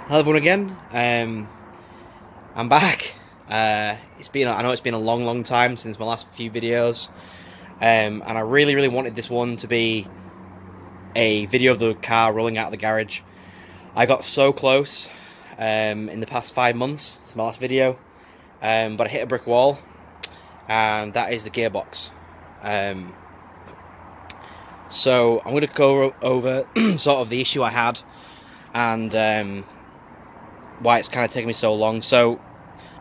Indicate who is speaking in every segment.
Speaker 1: Hello everyone again. I'm back. I know it's been a long time since my last few videos, and I really wanted this one to be a video of the car rolling out of the garage. I got so close in the past 5 months since my last video, but I hit a brick wall, and that is the gearbox. So I'm going to go over sort of the issue I had and why it's kind of taken me so long. So,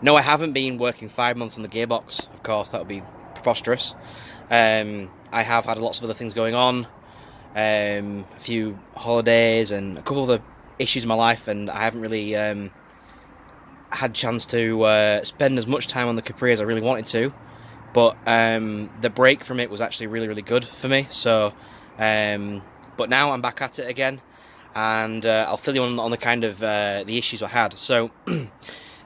Speaker 1: no, I haven't been working 5 months on the gearbox. Of course, that would be preposterous. I have had lots of other things going on, a few holidays and a couple of other issues in my life, and I haven't really had a chance to spend as much time on the Capri as I really wanted to. But the break from it was actually really good for me. So, but now I'm back at it again, and I'll fill you on the kind of the issues I had. So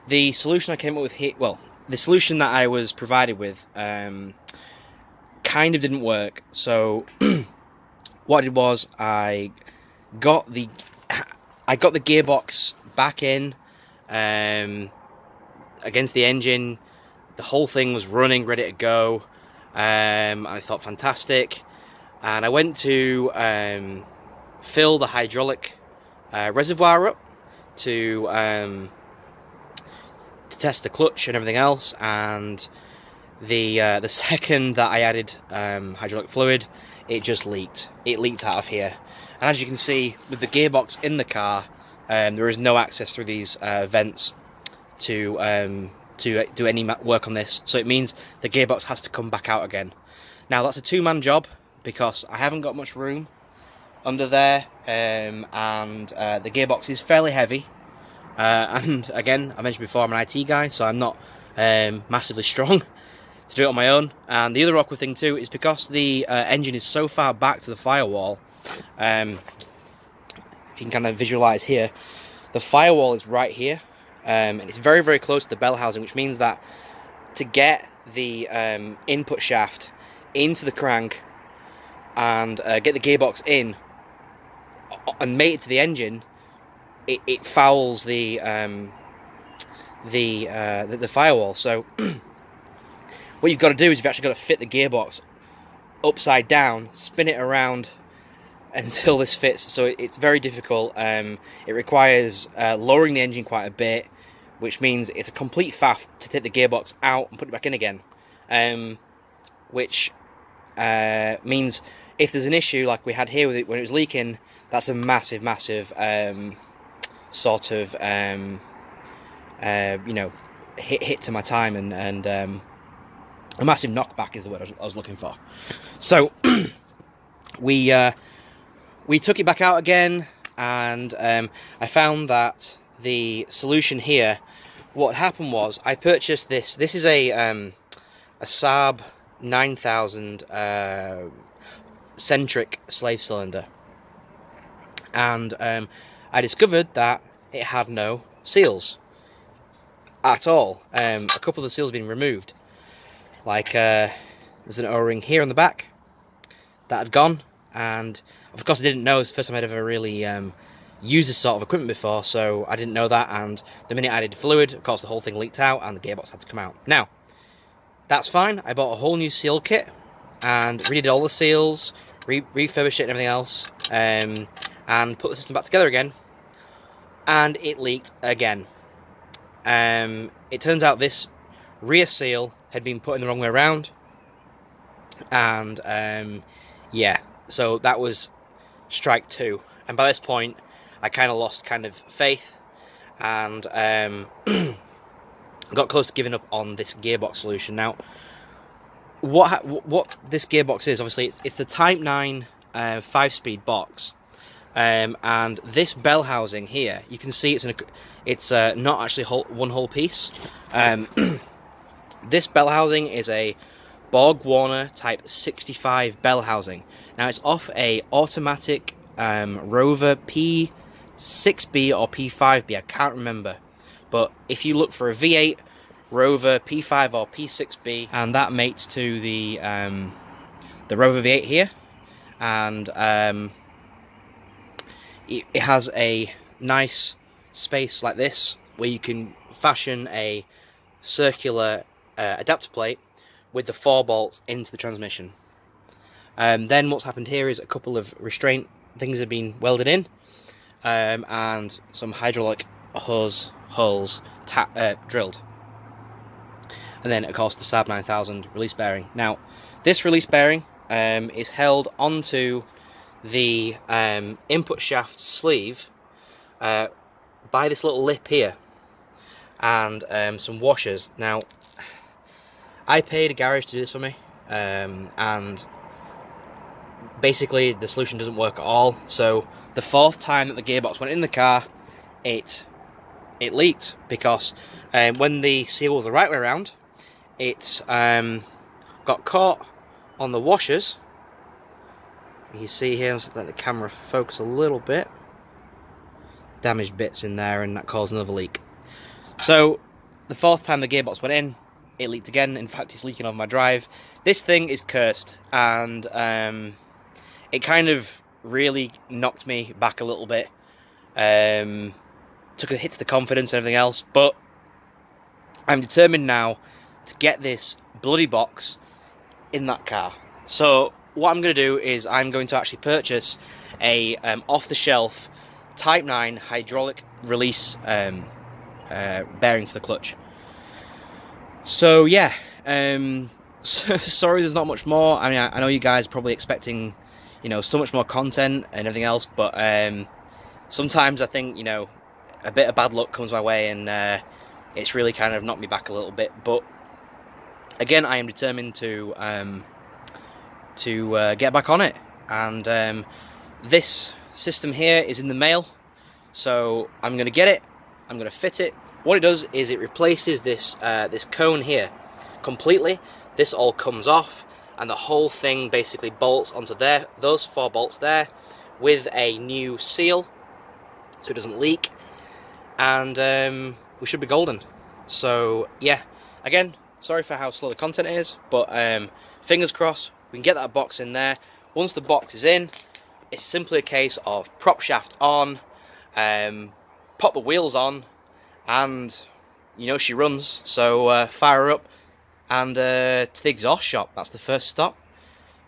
Speaker 1: the solution I came up with here, well, the solution that I was provided with kind of didn't work. So what I did was I got the gearbox back in against the engine. The whole thing was running, ready to go. I thought, fantastic. And I went to fill the hydraulic reservoir up to test the clutch and everything else. And the second that I added hydraulic fluid, it just leaked. It leaked out of here. And as you can see, with the gearbox in the car, there is no access through these vents to do any work on this. So it means the gearbox has to come back out again. Now that's a two-man job because I haven't got much room under there, and the gearbox is fairly heavy. And again, I mentioned before, I'm an IT guy, so I'm not massively strong to do it on my own. And the other awkward thing too is because the engine is so far back to the firewall, you can kind of visualize here, the firewall is right here. And it's very close to the bell housing, which means that to get the input shaft into the crank and get the gearbox in and mate it to the engine, it fouls the firewall. So what you've got to do is you've actually got to fit the gearbox upside down, spin it around until this fits. So it's very difficult. It requires lowering the engine quite a bit, which means it's a complete faff to take the gearbox out and put it back in again. Which means if there's an issue like we had here with it when it was leaking, that's a massive sort of you know, hit to my time, and a massive knockback is the word I was looking for. So we took it back out again, and I found that the solution here, what happened was I purchased this. This is a Saab 9000 centric slave cylinder, and I discovered that it had no seals at all. A couple of the seals have been removed. Like there's an O-ring here on the back that had gone, and of course I didn't know. It's the first time I'd ever really used this sort of equipment before, so I didn't know that. And the minute I added fluid, of course the whole thing leaked out and the gearbox had to come out. Now that's fine. I bought a whole new seal kit and redid all the seals, refurbished it and everything else, and put the system back together again, and it leaked again. It turns out this rear seal had been put in the wrong way around, and yeah, so that was strike two. And by this point I kind of lost faith, and got close to giving up on this gearbox solution. Now what this gearbox is, obviously it's the Type 9 5-speed box, and this bell housing here, you can see it's not actually one whole piece. This bell housing is a Borg Warner Type 65 bell housing. Now it's off a automatic Rover P6B or P5B, I can't remember, but if you look for a V8 Rover P5 or P6B, and that mates to the Rover V8 here, and it has a nice space like this where you can fashion a circular adapter plate with the 4 bolts into the transmission. Then what's happened here is a couple of restraint things have been welded in, and some hydraulic hose holes drilled. And then, of course, the Saab 9000 release bearing. Now, this release bearing is held onto the input shaft sleeve by this little lip here, and some washers. Now, I paid a garage to do this for me, and basically the solution doesn't work at all. So the 4th time that the gearbox went in the car, it leaked, because when the seal was the right way around, it got caught on the washers. You see here, let's let the camera focus a little bit. Damaged bits in there, and that caused another leak. So the 4th time the gearbox went in, it leaked again. In fact, it's leaking on my drive. This thing is cursed, and it kind of really knocked me back a little bit. Took a hit to the confidence and everything else, but I'm determined now to get this bloody box in that car. So what I'm going to do is I'm going to actually purchase a off-the-shelf Type 9 hydraulic release bearing for the clutch. So yeah, sorry there's not much more. I mean, I know you guys are probably expecting, you know, so much more content and everything else, but sometimes I think, you know, a bit of bad luck comes my way, and it's really kind of knocked me back a little bit. But again, I am determined to get back on it, and this system here is in the mail, so I'm going to get it, I'm going to fit it. What it does is it replaces this this cone here completely. This all comes off, and the whole thing basically bolts onto there, those 4 bolts there, with a new seal, so it doesn't leak, and we should be golden. So yeah, again, sorry for how slow the content is, but fingers crossed we can get that box in there. Once the box is in, it's simply a case of prop shaft on, pop the wheels on, and you know she runs. So fire her up and to the exhaust shop. That's the first stop,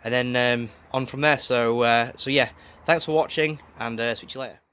Speaker 1: and then on from there. So yeah, thanks for watching, and speak to you later.